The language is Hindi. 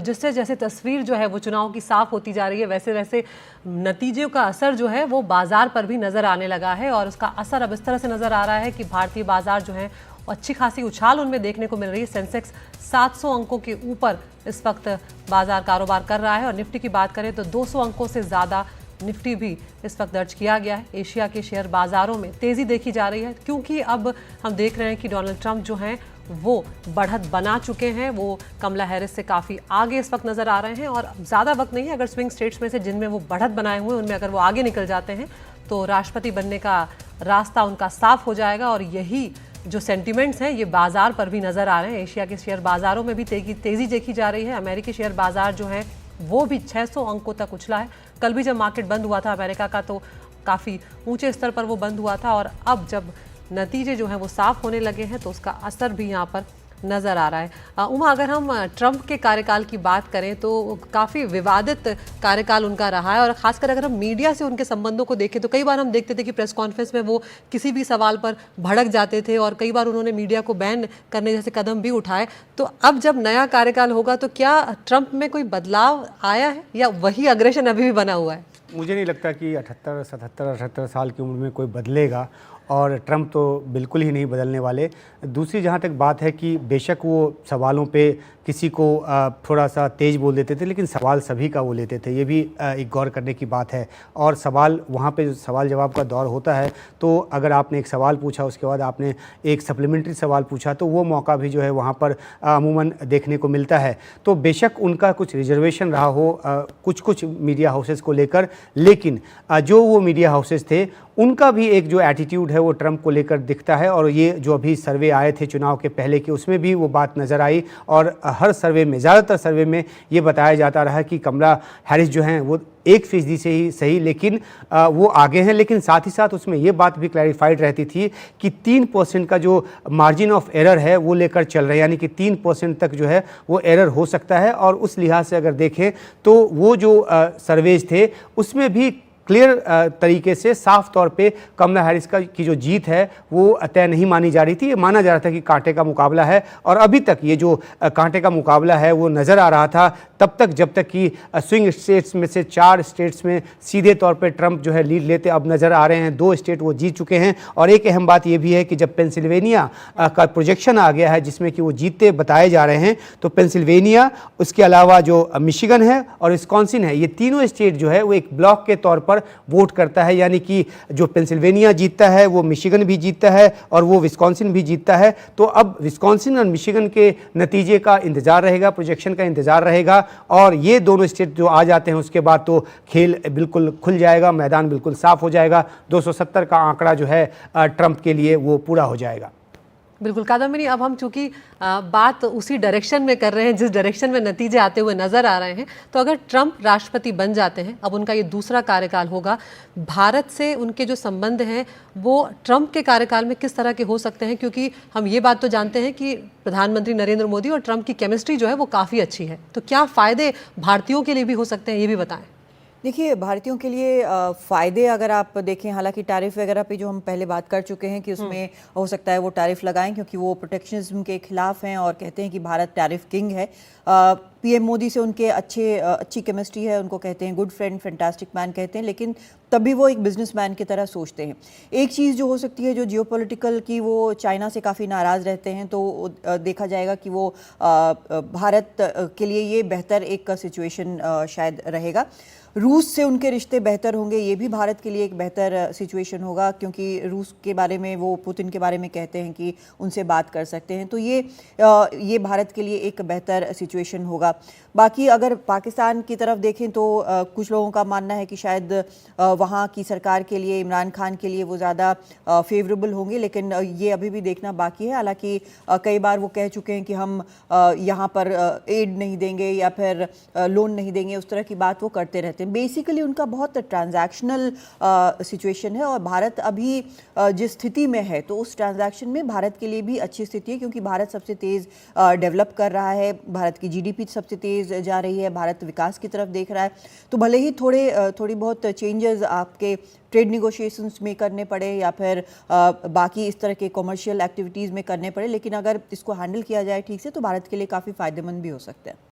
जिससे जैसे तस्वीर जो है वो चुनाव की साफ होती जा रही है, वैसे वैसे नतीजों का असर जो है वो बाजार पर भी नजर आने लगा है। और उसका असर अब इस तरह से नजर आ रहा है कि भारतीय बाजार जो है अच्छी खासी उछाल उनमें देखने को मिल रही है। सेंसेक्स 700 अंकों के ऊपर इस वक्त बाजार कारोबार कर रहा है और निफ्टी की बात करें तो 200 अंकों से ज़्यादा निफ्टी भी इस वक्त दर्ज किया गया है। एशिया के शेयर बाजारों में तेज़ी देखी जा रही है क्योंकि अब हम देख रहे हैं कि डोनाल्ड ट्रंप जो हैं वो बढ़त बना चुके हैं। वो कमला हैरिस से काफ़ी आगे इस वक्त नज़र आ रहे हैं और ज़्यादा वक्त नहीं है। अगर स्विंग स्टेट्स में से जिनमें वो बढ़त बनाए हुए हैं उनमें अगर वो आगे निकल जाते हैं तो राष्ट्रपति बनने का रास्ता उनका साफ हो जाएगा। और यही जो सेंटिमेंट्स हैं ये बाजार पर भी नज़र आ रहे हैं। एशिया के शेयर बाजारों में भी तेज़ी देखी जा रही है। अमेरिकी शेयर बाजार जो है वो भी 600 अंकों तक उछला है। कल भी जब मार्केट बंद हुआ था अमेरिका का तो काफ़ी ऊंचे स्तर पर वो बंद हुआ था और अब जब नतीजे जो हैं वो साफ होने लगे हैं तो उसका असर भी यहाँ पर नज़र आ रहा है। उमा, अगर हम ट्रंप के कार्यकाल की बात करें तो काफ़ी विवादित कार्यकाल उनका रहा है और ख़ासकर अगर हम मीडिया से उनके संबंधों को देखें तो कई बार हम देखते थे कि प्रेस कॉन्फ्रेंस में वो किसी भी सवाल पर भड़क जाते थे और कई बार उन्होंने मीडिया को बैन करने जैसे कदम भी उठाए। तो अब जब नया कार्यकाल होगा तो क्या ट्रंप में कोई बदलाव आया है या वही अग्रेशन अभी भी बना हुआ है? मुझे नहीं लगता कि 78 साल की उम्र में कोई बदलेगा और ट्रंप तो बिल्कुल ही नहीं बदलने वाले। दूसरी जहाँ तक बात है कि बेशक वो सवालों पे किसी को थोड़ा सा तेज़ बोल देते थे लेकिन सवाल सभी का वो लेते थे, ये भी एक गौर करने की बात है। और सवाल वहाँ पे जो सवाल जवाब का दौर होता है तो अगर आपने एक सवाल पूछा उसके बाद आपने एक सप्लीमेंट्री सवाल पूछा तो वो मौका भी जो है वहाँ पर अमूमन देखने को मिलता है। तो बेशक उनका कुछ रिजर्वेशन रहा हो कुछ मीडिया हाउसेस को लेकर, लेकिन जो वो मीडिया हाउसेस थे उनका भी एक जो एटीट्यूड है वो ट्रंप को लेकर दिखता है। और ये जो अभी सर्वे आए थे चुनाव के पहले के उसमें भी वो बात नज़र आई और हर सर्वे में, ज़्यादातर सर्वे में ये बताया जाता रहा कि कमला हैरिस जो हैं वो 1% से ही सही लेकिन वो आगे हैं। लेकिन साथ ही साथ उसमें ये बात भी क्लैरिफाइड रहती थी कि 3% का जो मार्जिन ऑफ एरर है वो लेकर चल रहे हैं, यानी कि 3% तक जो है वो एरर हो सकता है। और उस लिहाज से अगर देखें तो वो जो सर्वेज थे उसमें भी क्लियर तरीके से साफ तौर पे कमला हैरिस की जो जीत है वो तय नहीं मानी जा रही थी। ये माना जा रहा था कि कांटे का मुकाबला है और अभी तक ये जो कांटे का मुकाबला है वो नज़र आ रहा था तब तक जब तक कि स्विंग स्टेट्स में से 4 स्टेट्स में सीधे तौर पे ट्रंप जो है लीड लेते अब नज़र आ रहे हैं। 2 स्टेट वो जीत चुके हैं। और एक अहम बात ये भी है कि जब पेंसिल्वेनिया का प्रोजेक्शन आ गया है जिसमें कि वो जीतते बताए जा रहे हैं तो पेंसिल्वेनिया, उसके अलावा जो मिशिगन है और विस्कॉन्सिन है, ये तीनों स्टेट जो है वो एक ब्लॉक के तौर पर वोट करता है, यानी कि जो पेंसिल्वेनिया जीतता है वो मिशिगन भी जीतता है और वो विस्कॉन्सिन भी जीतता है। तो अब विस्कॉन्सिन और मिशिगन के नतीजे का इंतजार रहेगा, प्रोजेक्शन का इंतजार रहेगा और ये दोनों स्टेट जो आ जाते हैं उसके बाद तो खेल बिल्कुल खुल जाएगा, मैदान बिल्कुल साफ हो जाएगा। 270 का आंकड़ा जो है ट्रंप के लिए वो पूरा हो जाएगा। बिल्कुल कादम्बिनी, अब हम चूंकि बात उसी डायरेक्शन में कर रहे हैं जिस डायरेक्शन में नतीजे आते हुए नजर आ रहे हैं, तो अगर ट्रंप राष्ट्रपति बन जाते हैं, अब उनका ये दूसरा कार्यकाल होगा, भारत से उनके जो संबंध हैं वो ट्रंप के कार्यकाल में किस तरह के हो सकते हैं? क्योंकि हम ये बात तो जानते हैं कि प्रधानमंत्री नरेंद्र मोदी और ट्रंप की केमिस्ट्री जो है वो काफ़ी अच्छी है, तो क्या फ़ायदे भारतीयों के लिए भी हो सकते हैं, ये भी बताएं। देखिए, भारतीयों के लिए फ़ायदे अगर आप देखें, हालांकि टैरिफ वगैरह पे जो हम पहले बात कर चुके हैं कि उसमें हो सकता है वो टैरिफ लगाएं क्योंकि वो प्रोटेक्शनिज्म के खिलाफ हैं और कहते हैं कि भारत टैरिफ किंग है। पीएम मोदी से उनके अच्छी केमिस्ट्री है, उनको कहते हैं गुड फ्रेंड, फैंटास्टिक मैन कहते हैं, लेकिन तब भी वो एक बिजनेसमैन की तरह सोचते हैं। एक चीज़ जो हो सकती है जो जियोपॉलिटिकल की, वो चाइना से काफ़ी नाराज़ रहते हैं, तो देखा जाएगा कि वो भारत के लिए ये बेहतर एक सिचुएशन शायद रहेगा। रूस से उनके रिश्ते बेहतर होंगे, ये भी भारत के लिए एक बेहतर सिचुएशन होगा क्योंकि रूस के बारे में, वो पुतिन के बारे में कहते हैं कि उनसे बात कर सकते हैं, तो ये भारत के लिए एक बेहतर सिचुएशन होगा। बाकी अगर पाकिस्तान की तरफ देखें तो कुछ लोगों का मानना है कि शायद वहाँ की सरकार के लिए, इमरान खान के लिए वो ज़्यादा फेवरेबल होंगे, लेकिन ये अभी भी देखना बाकी है। हालांकि कई बार वो कह चुके हैं कि हम यहाँ पर एड नहीं देंगे या फिर लोन नहीं देंगे, उस तरह की बात वो करते रहते हैं। बेसिकली उनका बहुत ट्रांजैक्शनल सिचुएशन है और भारत अभी जिस स्थिति में है तो उस ट्रांजैक्शन में भारत के लिए भी अच्छी स्थिति है क्योंकि भारत सबसे तेज़ डेवलप कर रहा है, भारत की जीडीपी सबसे तेज़ जा रही है, भारत विकास की तरफ देख रहा है। तो भले ही थोड़ी बहुत चेंजेस आपके ट्रेड निगोशिएशंस में करने पड़े या फिर बाकी इस तरह के कॉमर्शियल एक्टिविटीज़ में करने पड़े, लेकिन अगर इसको हैंडल किया जाए ठीक से तो भारत के लिए काफ़ी फ़ायदेमंद भी हो सकता है।